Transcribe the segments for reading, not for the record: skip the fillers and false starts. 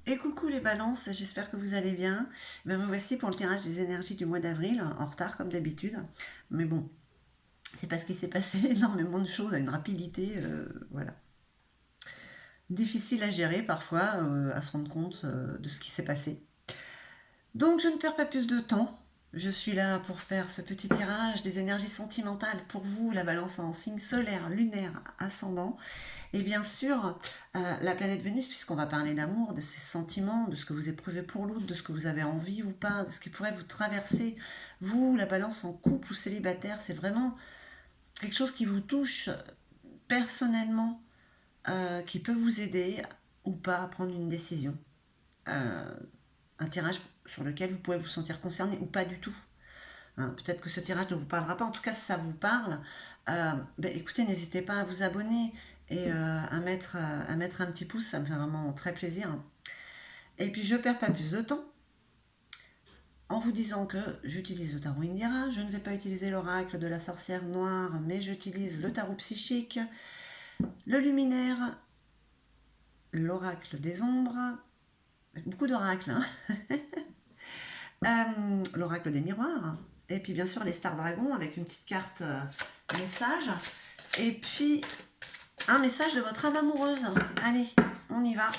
Et coucou les balances, j'espère que vous allez bien. Ben, me voici pour le tirage des énergies du mois d'avril, en retard comme d'habitude. Mais bon, c'est parce qu'il s'est passé énormément de choses à une rapidité, voilà. Difficile à gérer parfois, à se rendre compte de ce qui s'est passé. Donc je ne perds pas plus de temps. Je suis là pour faire ce petit tirage des énergies sentimentales pour vous, la balance en signe solaire, lunaire, ascendant. Et bien sûr, la planète Vénus, puisqu'on va parler d'amour, de ses sentiments, de ce que vous éprouvez pour l'autre, de ce que vous avez envie ou pas, de ce qui pourrait vous traverser. Vous, la balance en couple ou célibataire, c'est vraiment quelque chose qui vous touche personnellement, qui peut vous aider ou pas à prendre une décision. Euh, un tirage sur lequel vous pouvez vous sentir concerné ou pas du tout. Hein, peut-être que ce tirage ne vous parlera pas. En tout cas, si ça vous parle, écoutez, n'hésitez pas à vous abonner et à mettre un petit pouce. Ça me fait vraiment très plaisir. Et puis, je ne perds pas plus de temps en vous disant que j'utilise le tarot Indira. Je ne vais pas utiliser l'oracle de la sorcière noire, mais j'utilise le tarot psychique, le luminaire, l'oracle des ombres. Beaucoup d'oracles, hein. L'oracle des miroirs. Et puis, bien sûr, les stars dragons avec une petite carte message. Et puis, un message de votre âme amoureuse. Allez, on y va.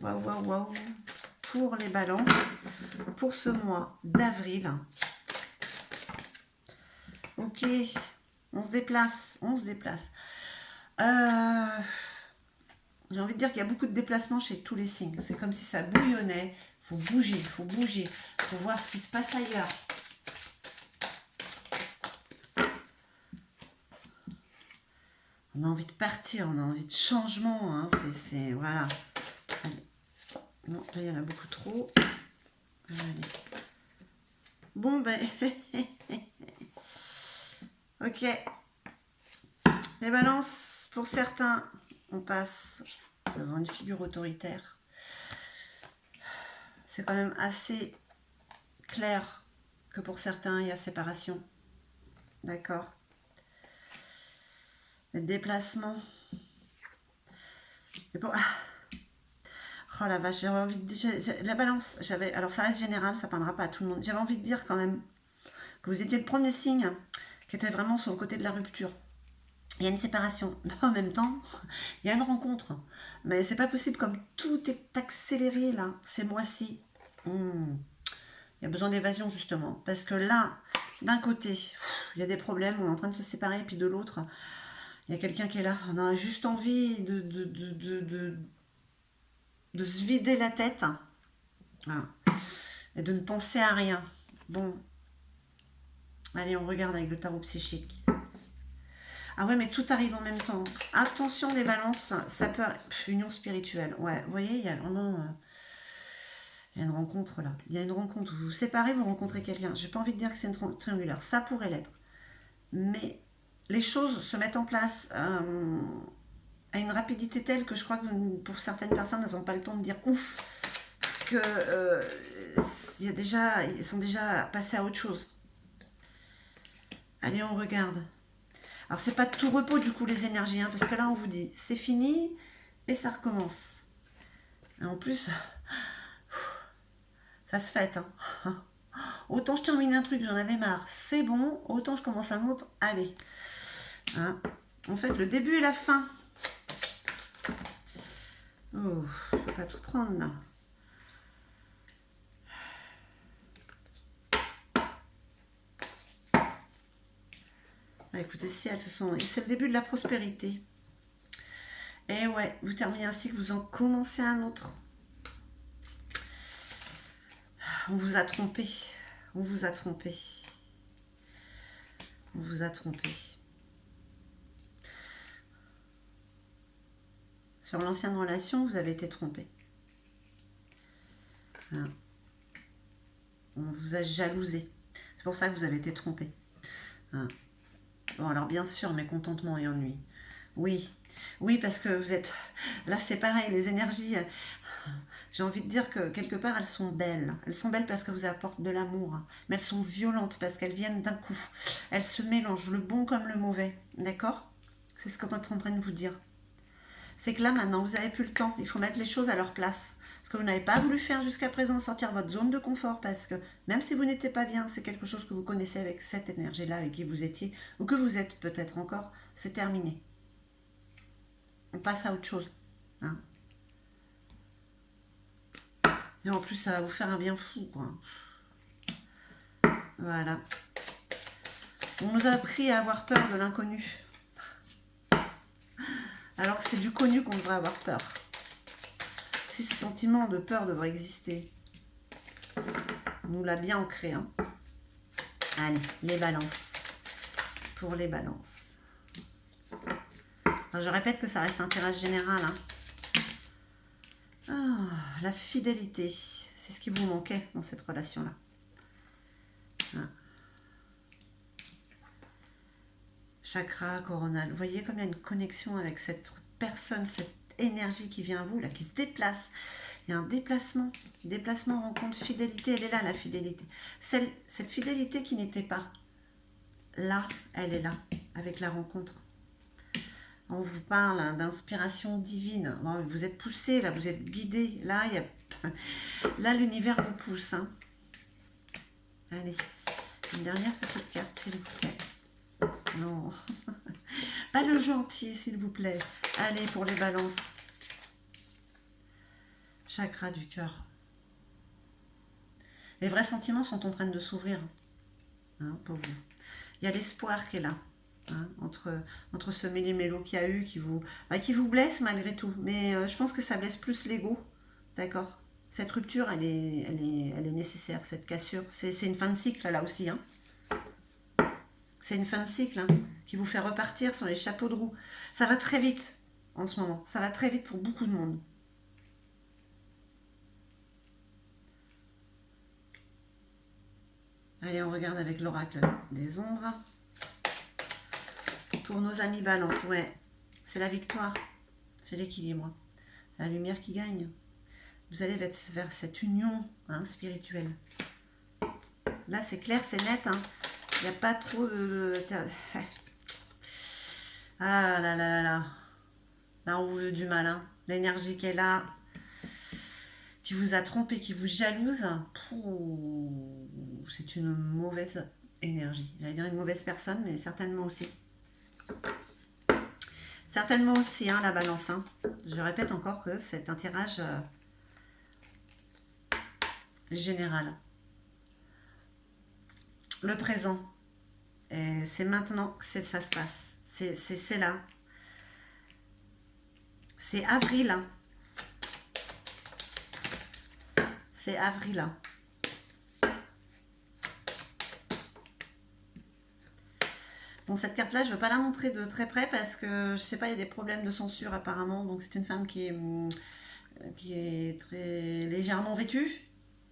Waouh, waouh, waouh. Pour les balances, pour ce mois d'avril. Ok, on se déplace, on se déplace. J'ai envie de dire qu'il y a beaucoup de déplacements chez tous les signes. C'est comme si ça bouillonnait. Faut bouger, faut bouger. Faut voir ce qui se passe ailleurs. On a envie de partir, on a envie de changement. Hein. C'est voilà. Non, là, il y en a beaucoup trop. Allez. Bon, ben... ok. Les balances, pour certains, on passe devant une figure autoritaire. C'est quand même assez clair que pour certains, il y a séparation. D'accord. Les déplacements. Et pour... Oh la vache, j'avais envie de dire... La balance, j'avais... Alors ça reste général, ça ne parlera pas à tout le monde. J'avais envie de dire quand même que vous étiez le premier signe qui était vraiment sur le côté de la rupture. Il y a une séparation. En même temps, il y a une rencontre. Mais c'est pas possible, comme tout est accéléré là, ces mois-ci. Il y a besoin d'évasion justement. Parce que là, d'un côté, il y a des problèmes, on est en train de se séparer, et puis de l'autre, il y a quelqu'un qui est là. On a juste envie de se vider la tête. Voilà. Et de ne penser à rien. Bon. Allez, on regarde avec le tarot psychique. Ah ouais, mais tout arrive en même temps. Attention les balances, ça peut... Union spirituelle. Ouais, vous voyez, il y a vraiment... il y a une rencontre là. Il y a une rencontre. Vous vous séparez, vous rencontrez quelqu'un. J'ai pas envie de dire que c'est une triangulaire. Ça pourrait l'être. Mais les choses se mettent en place à une rapidité telle que je crois que pour certaines personnes, elles n'ont pas le temps de dire ouf. Que ils sont déjà passés à autre chose. Allez, on regarde. Alors, c'est pas de tout repos, du coup, les énergies, hein, parce que là, on vous dit, c'est fini, et ça recommence. Et en plus, ça se fête. Hein. Autant je termine un truc, j'en avais marre, c'est bon, autant je commence un autre, allez. Hein. En fait, le début et la fin. Oh, je vais pas tout prendre, là. Ah, écoutez, si elles se sont... C'est le début de la prospérité. Et ouais, vous terminez un cycle, vous en commencez un autre. On vous a trompé. On vous a trompé. On vous a trompé. Sur l'ancienne relation, vous avez été trompé. Hein. On vous a jalousé. C'est pour ça que vous avez été trompé. Hein. Bon, alors bien sûr, mécontentement et ennui. Oui, oui, parce que vous êtes... Là, c'est pareil, les énergies... J'ai envie de dire que quelque part, elles sont belles. Elles sont belles parce que vous apportent de l'amour. Mais elles sont violentes parce qu'elles viennent d'un coup. Elles se mélangent, le bon comme le mauvais. D'accord? C'est ce qu'on est en train de vous dire. c'est que là, maintenant, vous n'avez plus le temps. Il faut mettre les choses à leur place. Ce que vous n'avez pas voulu faire jusqu'à présent, sortir votre zone de confort, parce que même si vous n'étiez pas bien, c'est quelque chose que vous connaissez avec cette énergie-là, avec qui vous étiez, ou que vous êtes peut-être encore, c'est terminé. On passe à autre chose. Hein. Et en plus, ça va vous faire un bien fou, quoi. Voilà. On nous a appris à avoir peur de l'inconnu. Alors que c'est du connu qu'on devrait avoir peur. Si ce sentiment de peur devrait exister, on nous l'a bien ancré. Hein. Allez, les balances. Pour les balances. Alors, je répète que ça reste un tirage général. Hein. Ah, la fidélité. C'est ce qui vous manquait dans cette relation-là. Ah. Chakra coronal. Vous voyez comme il y a une connexion avec cette personne, cette énergie qui vient à vous, là, qui se déplace. Il y a un déplacement. Déplacement, rencontre, fidélité. Elle est là, la fidélité. Cette fidélité qui n'était pas là, elle est là, avec la rencontre. On vous parle hein, d'inspiration divine. Bon, vous êtes poussé, là, vous êtes guidé. Là, là l'univers vous pousse. Hein. Allez, une dernière petite carte, s'il vous plaît. Non, pas le gentil, s'il vous plaît. Allez, pour les balances. Chakra du cœur. Les vrais sentiments sont en train de s'ouvrir hein, pour vous. Il y a l'espoir qui est là. Hein, entre ce méli-mélo qu'il y a eu, qui vous blesse malgré tout. Mais je pense que ça blesse plus l'ego. D'accord. Cette rupture, elle est nécessaire, cette cassure. C'est une fin de cycle, là aussi. Hein. C'est une fin de cycle hein, qui vous fait repartir sur les chapeaux de roue. Ça va très vite en ce moment. Ça va très vite pour beaucoup de monde. Allez, on regarde avec l'oracle des ombres. Pour nos amis balance, ouais. C'est la victoire. C'est l'équilibre. C'est la lumière qui gagne. Vous allez vers cette union hein, spirituelle. Là, c'est clair, c'est net. Hein. Il n'y a pas trop de... Ah là là là là. Là, on vous veut du mal. Hein. L'énergie qui est là, qui vous a trompé, qui vous jalouse, c'est une mauvaise énergie. J'allais dire une mauvaise personne, mais certainement aussi. Certainement aussi, hein, la balance. Hein. Je répète encore que c'est un tirage général. Le présent, c'est maintenant que ça se passe. C'est là. C'est avril. Hein. C'est avril. Hein. Bon, cette carte-là, je ne veux pas la montrer de très près parce que, je ne sais pas, il y a des problèmes de censure apparemment. Donc, c'est une femme qui est très légèrement vêtue.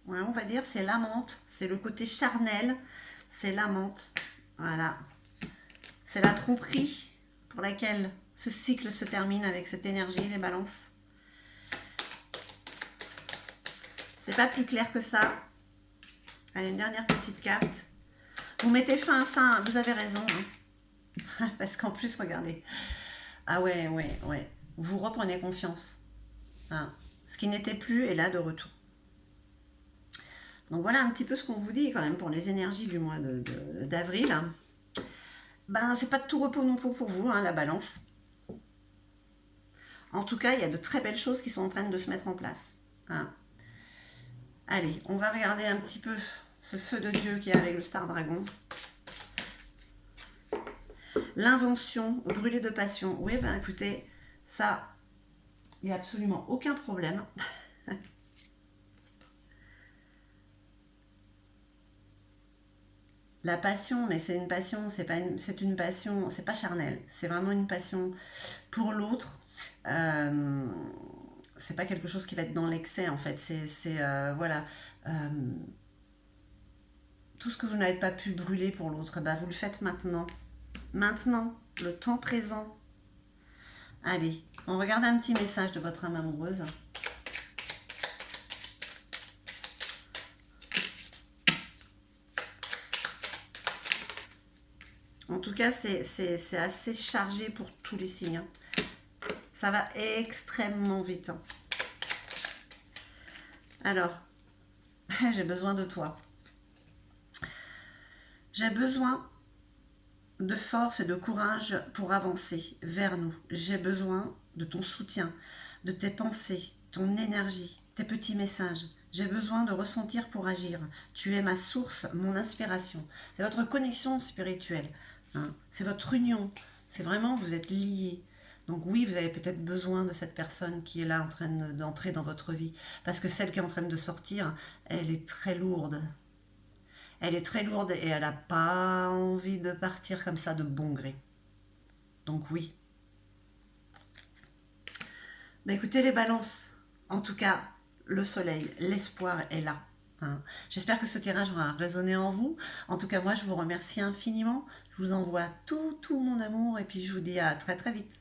Ouais, on va dire, c'est l'amante. C'est le côté charnel. C'est l'amante. Voilà. C'est la tromperie pour laquelle ce cycle se termine avec cette énergie, les balances. C'est pas plus clair que ça. Allez, une dernière petite carte. Vous mettez fin à ça, vous avez raison. Hein. Parce qu'en plus, regardez. Ah ouais. Vous reprenez confiance. Hein. Ce qui n'était plus est là de retour. Donc voilà un petit peu ce qu'on vous dit quand même pour les énergies du mois d'avril. Ben, c'est pas de tout repos non plus pour vous, hein, la balance. En tout cas, il y a de très belles choses qui sont en train de se mettre en place. Hein. Allez, on va regarder un petit peu ce feu de Dieu qui est avec le Star Dragon. L'invention, brûlé de passion. Oui, ben écoutez, ça, il n'y a absolument aucun problème. La passion, mais c'est une passion, c'est une passion, c'est pas charnel, c'est vraiment une passion pour l'autre. C'est pas quelque chose qui va être dans l'excès en fait, voilà. Tout ce que vous n'avez pas pu brûler pour l'autre, bah vous le faites maintenant. Maintenant, le temps présent. Allez, on regarde un petit message de votre âme amoureuse. En tout cas, c'est assez chargé pour tous les signes. Ça va extrêmement vite. Alors, j'ai besoin de toi. J'ai besoin de force et de courage pour avancer vers nous. J'ai besoin de ton soutien, de tes pensées, ton énergie, tes petits messages. J'ai besoin de ressentir pour agir. Tu es ma source, mon inspiration. C'est votre connexion spirituelle. Hein. C'est votre union. C'est vraiment, vous êtes liés. Donc oui, vous avez peut-être besoin de cette personne qui est là en train d'entrer dans votre vie. Parce que celle qui est en train de sortir, elle est très lourde. Elle est très lourde et elle n'a pas envie de partir comme ça de bon gré. Donc oui. Mais écoutez les balances, en tout cas, le soleil, l'espoir est là. Hein. J'espère que ce tirage aura résonné en vous. En tout cas, moi, je vous remercie infiniment. Je vous envoie tout mon amour et puis je vous dis à très très vite.